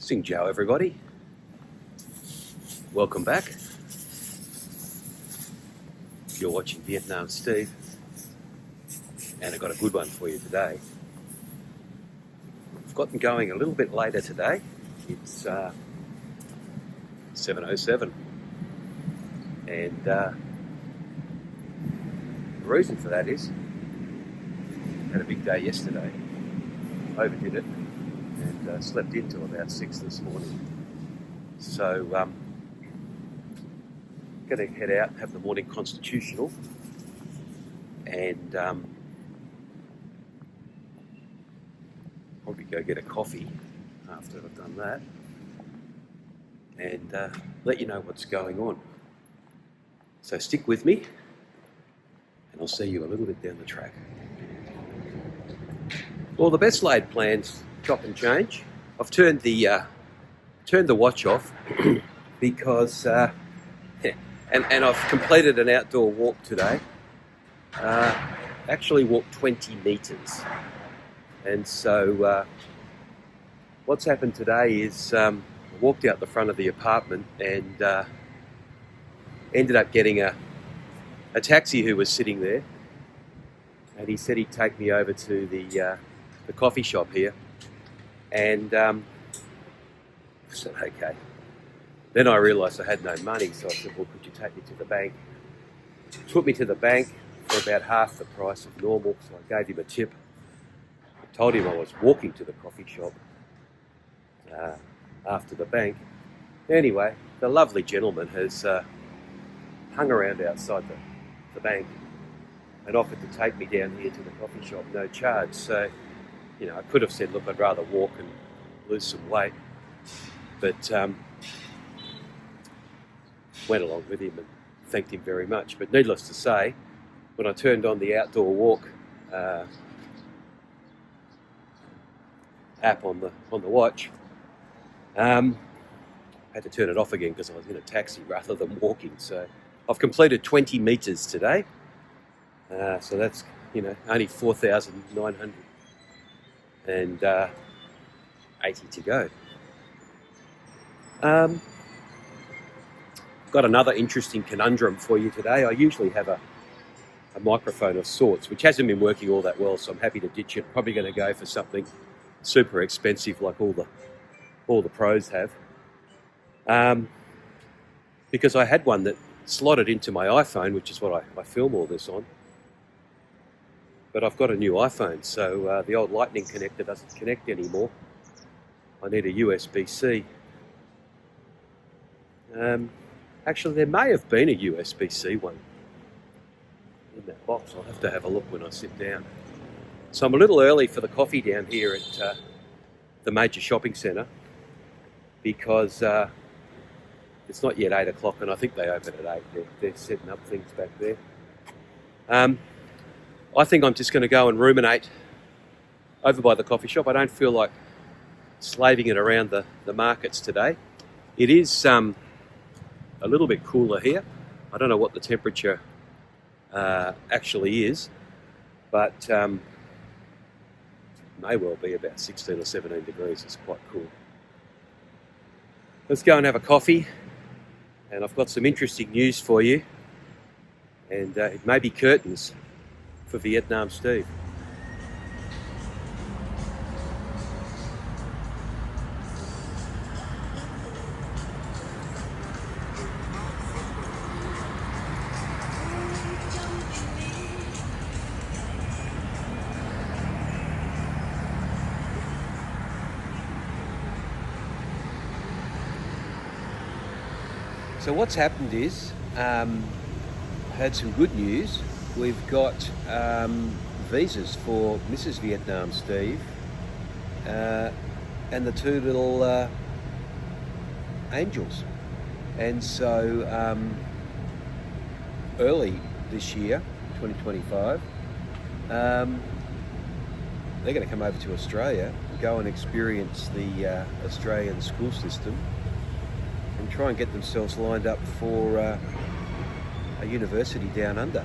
Sing Joe, everybody. Welcome back. You're watching Vietnam Steve, and I've got a good one for you today. I've got them going a little bit later today. It's 7:07, and the reason for that is I had a big day yesterday. Overdid it and slept in till about 6 this morning. So going to head out and have the morning constitutional, and probably go get a coffee after I've done that, and let you know what's going on. So stick with me, and I'll see you a little bit down the track. Well, the best laid plans chop and change. I've turned the watch off because and I've completed an outdoor walk today. Actually walked 20 metres, and so what's happened today is I walked out the front of the apartment and ended up getting a taxi who was sitting there, and he said he'd take me over to the coffee shop here, and I said okay. Then I realised I had no money, so I said, well, could you take me to the bank? He took me to the bank for about half the price of normal, so I gave him a tip. I told him I was walking to the coffee shop after the bank. Anyway, the lovely gentleman has hung around outside the bank and offered to take me down here to the coffee shop, no charge. So, you know, I could have said, look, I'd rather walk and lose some weight, but went along with him and thanked him very much. But needless to say, when I turned on the outdoor walk app on the watch, I had to turn it off again because I was in a taxi rather than walking. So I've completed 20 metres today. So that's, you know, only 4,980 to go. Got another interesting conundrum for you today. I usually have a microphone of sorts, which hasn't been working all that well, so I'm happy to ditch it. Probably going to go for something super expensive like all the pros have. Because I had one that slotted into my iPhone, which is what I film all this on. But I've got a new iPhone, so the old lightning connector doesn't connect anymore. I need a USB-C. Actually, there may have been a USB-C one in that box. I'll have to have a look when I sit down. So I'm a little early for the coffee down here at the major shopping centre because it's not yet 8 o'clock, and I think they open at 8. They're setting up things back there. I think I'm just going to go and ruminate over by the coffee shop. I don't feel like slaving it around the markets today. It is a little bit cooler here. I don't know what the temperature actually is, but may well be about 16 or 17 degrees. It's quite cool. Let's go and have a coffee, and I've got some interesting news for you, and it may be curtains for Vietnam Steve. So what's happened is, had some good news. We've got visas for Mrs. Vietnam Steve and the two little angels. And so early this year, 2025, they're going to come over to Australia, go and experience the Australian school system, and try and get themselves lined up for a university down under.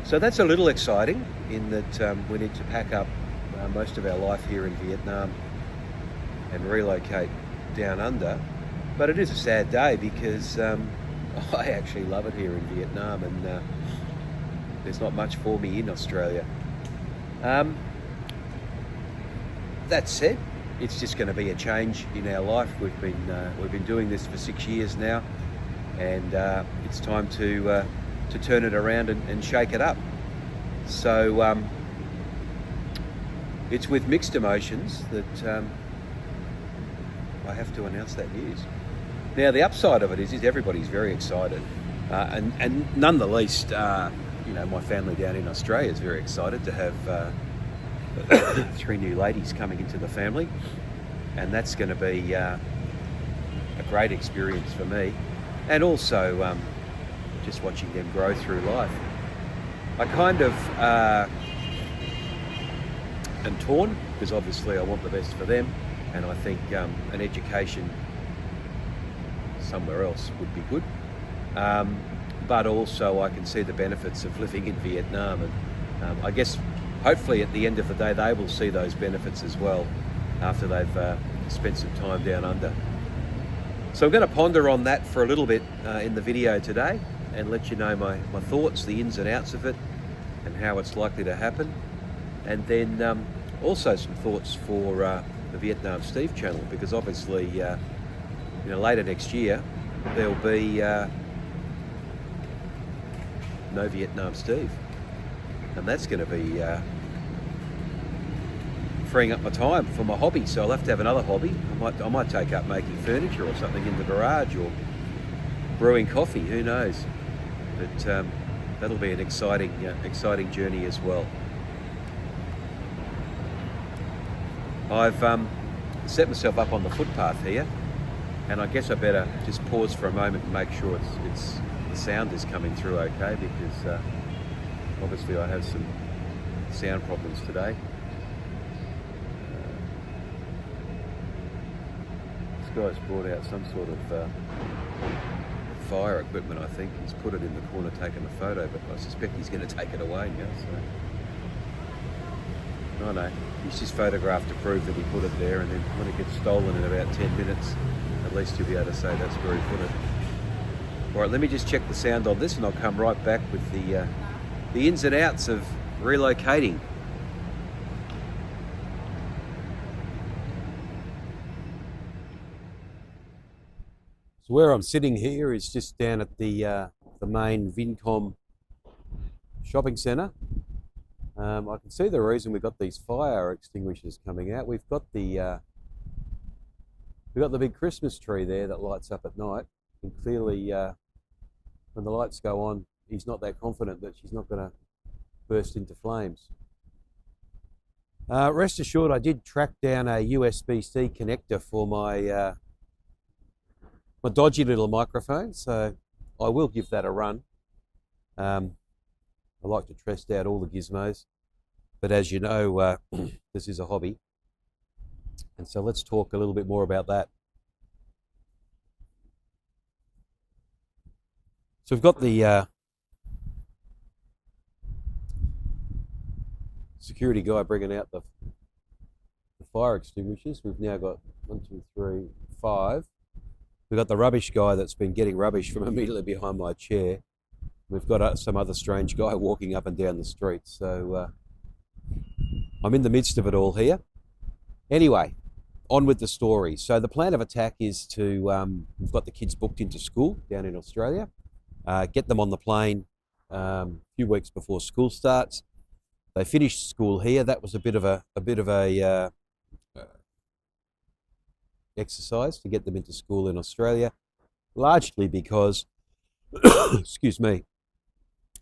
So that's a little exciting in that we need to pack up most of our life here in Vietnam and relocate down under, but it is a sad day because I actually love it here in Vietnam, and there's not much for me in Australia. That said, it's just going to be a change in our life. We've been doing this for 6 years now, and it's time to turn it around and shake it up. So it's with mixed emotions that I have to announce that news. Now, the upside of it is everybody's very excited, and none the least, my family down in Australia is very excited to have 3 new ladies coming into the family, and that's going to be a great experience for me, and also just watching them grow through life. I kind of am torn, because obviously I want the best for them, and I think an education somewhere else would be good, but also I can see the benefits of living in Vietnam, and I guess hopefully at the end of the day they will see those benefits as well after they've spent some time down under. So I'm going to ponder on that for a little bit in the video today, and let you know my thoughts, the ins and outs of it, and how it's likely to happen. And then also some thoughts for the Vietnam Steve channel, because obviously later next year there'll be no Vietnam Steve, and that's going to be freeing up my time for my hobby. So I'll have to have another hobby. I might take up making furniture or something in the garage, or brewing coffee, who knows. But that'll be an exciting journey as well. I've set myself up on the footpath here, and I guess I better just pause for a moment and make sure the sound is coming through okay, because obviously I have some sound problems today. This guy's brought out some sort of fire equipment, I think. He's put it in the corner taking a photo, but I suspect he's going to take it away now. So, no, he's just photographed to prove that he put it there, and then when it gets stolen in about 10 minutes, at least you'll be able to say that's where he put it. All right, let me just check the sound on this, and I'll come right back with the ins and outs of relocating. So where I'm sitting here is just down at the main Vincom shopping centre. I can see the reason we've got these fire extinguishers coming out. We've got the big Christmas tree there that lights up at night, and clearly when the lights go on, he's not that confident that she's not going to burst into flames. Rest assured, I did track down a USB-C connector for my dodgy little microphone, so I will give that a run. I like to test out all the gizmos, but as you know, this is a hobby, and so let's talk a little bit more about that. So we've got the security guy bringing out the fire extinguishers. We've now got 1, 2, 3, 5. We've got the rubbish guy that's been getting rubbish from immediately behind my chair. We've got some other strange guy walking up and down the street. So I'm in the midst of it all here. Anyway, on with the story. So the plan of attack is to, we've got the kids booked into school down in Australia, get them on the plane a few weeks before school starts. They finished school here. That was a bit of a exercise to get them into school in Australia, largely because, excuse me,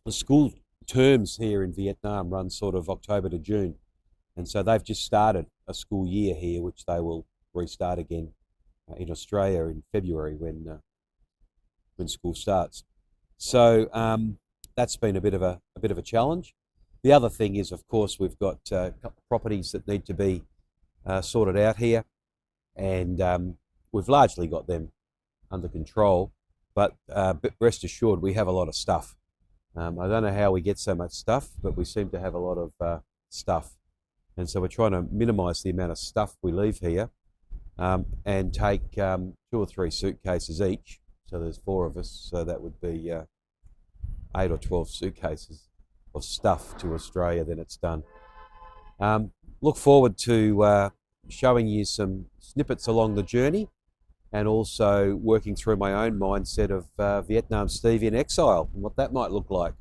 the school terms here in Vietnam run sort of October to June, and so they've just started a school year here, which they will restart again in Australia in February when school starts. So that's been a bit of a challenge. The other thing is, of course, we've got a couple of properties that need to be sorted out here, and we've largely got them under control, but rest assured we have a lot of stuff. I don't know how we get so much stuff, but we seem to have a lot of stuff, and so we're trying to minimise the amount of stuff we leave here and take 2 or 3 suitcases each. So there's 4 of us, so that would be 8 or 12 suitcases of stuff to Australia. Then it's done. Look forward to showing you some snippets along the journey, and also working through my own mindset of Vietnam Steve in exile and what that might look like.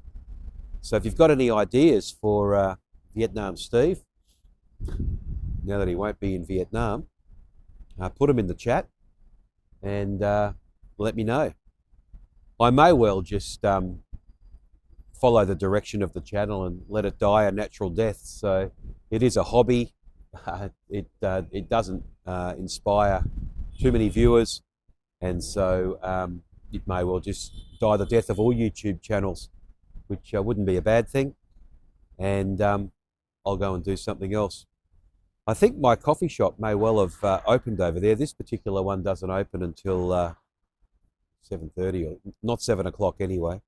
So if you've got any ideas for Vietnam Steve, now that he won't be in Vietnam, put them in the chat and let me know. I may well just follow the direction of the channel and let it die a natural death. So it is a hobby. It doesn't inspire too many viewers, and so it may well just die the death of all YouTube channels, which wouldn't be a bad thing. And I'll go and do something else. I think my coffee shop may well have opened over there. This particular one doesn't open until 7:30, or not 7 o'clock anyway.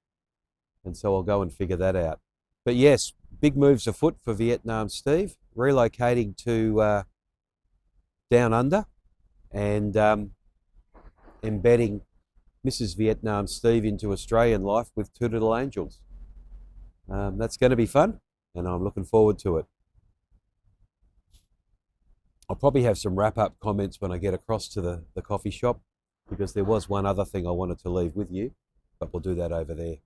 And so I'll go and figure that out. But yes, big moves afoot for Vietnam Steve, relocating to down under, and embedding Mrs. Vietnam Steve into Australian life with 2 little angels. That's going to be fun, and I'm looking forward to it. I'll probably have some wrap-up comments when I get across to the coffee shop, because there was one other thing I wanted to leave with you, but we'll do that over there.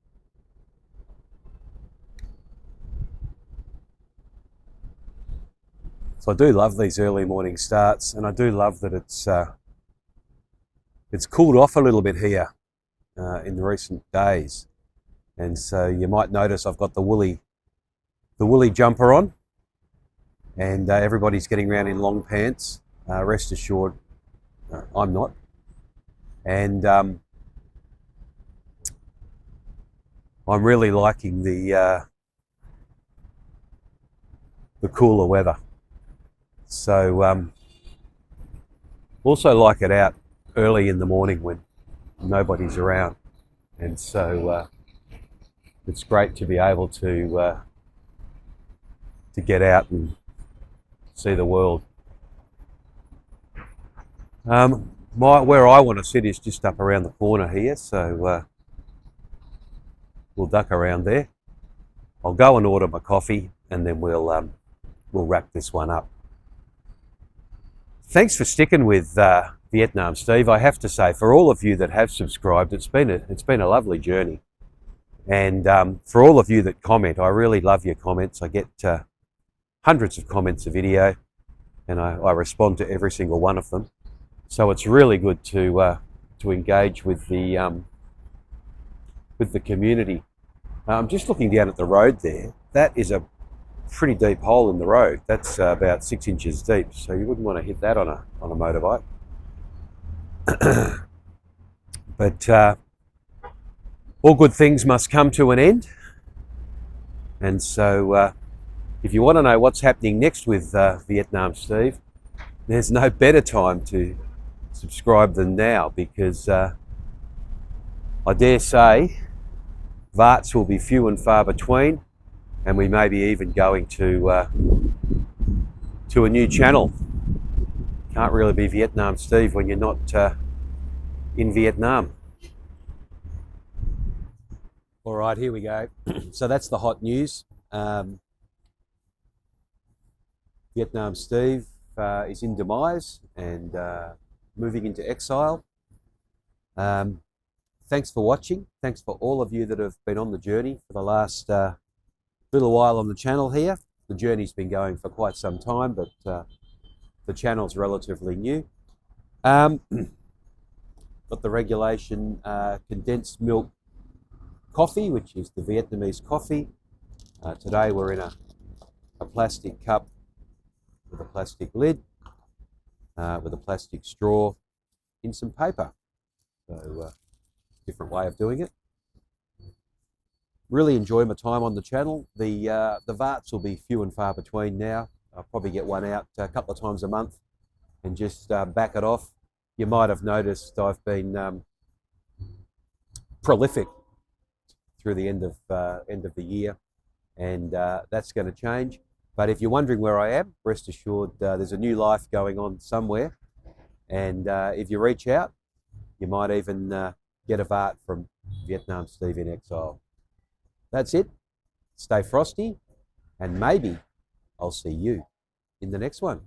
So I do love these early morning starts, and I do love that it's cooled off a little bit here in the recent days. And so you might notice I've got the woolly jumper on, and everybody's getting around in long pants. Rest assured, I'm not. And I'm really liking the cooler weather. So also like it out early in the morning when nobody's around, and so it's great to be able to get out and see the world. Where I want to sit is just up around the corner here, so we'll duck around there. I'll go and order my coffee, and then we'll wrap this one up. Thanks for sticking with Vietnam Steve. I have to say, for all of you that have subscribed, it's been a lovely journey. And for all of you that comment, I really love your comments. I get hundreds of comments a video, and I respond to every single one of them. So it's really good to engage with the community. I'm just looking down at the road there. That is a pretty deep hole in the road. That's about 6 inches deep, so you wouldn't want to hit that on a motorbike. But all good things must come to an end, and so if you want to know what's happening next with Vietnam Steve, there's no better time to subscribe than now, because I dare say VARTs will be few and far between, and we may be even going to a new channel. Can't really be Vietnam Steve when you're not in Vietnam. All right, here we go. So that's the hot news. Vietnam Steve is in demise and moving into exile. Thanks for watching. Thanks for all of you that have been on the journey for the last little while on the channel here. The journey's been going for quite some time, but the channel's relatively new. Got the regulation condensed milk coffee, which is the Vietnamese coffee. Today we're in a plastic cup with a plastic lid, with a plastic straw in some paper. So different way of doing it. Really enjoy my time on the channel. The VARTs will be few and far between now. I'll probably get one out a couple of times a month and just back it off. You might have noticed I've been prolific through the end of the year, and that's going to change. But if you're wondering where I am, rest assured there's a new life going on somewhere, And if you reach out, you might even get a Vart from Vietnam Steve in Exile. That's it. Stay frosty, and maybe I'll see you in the next one.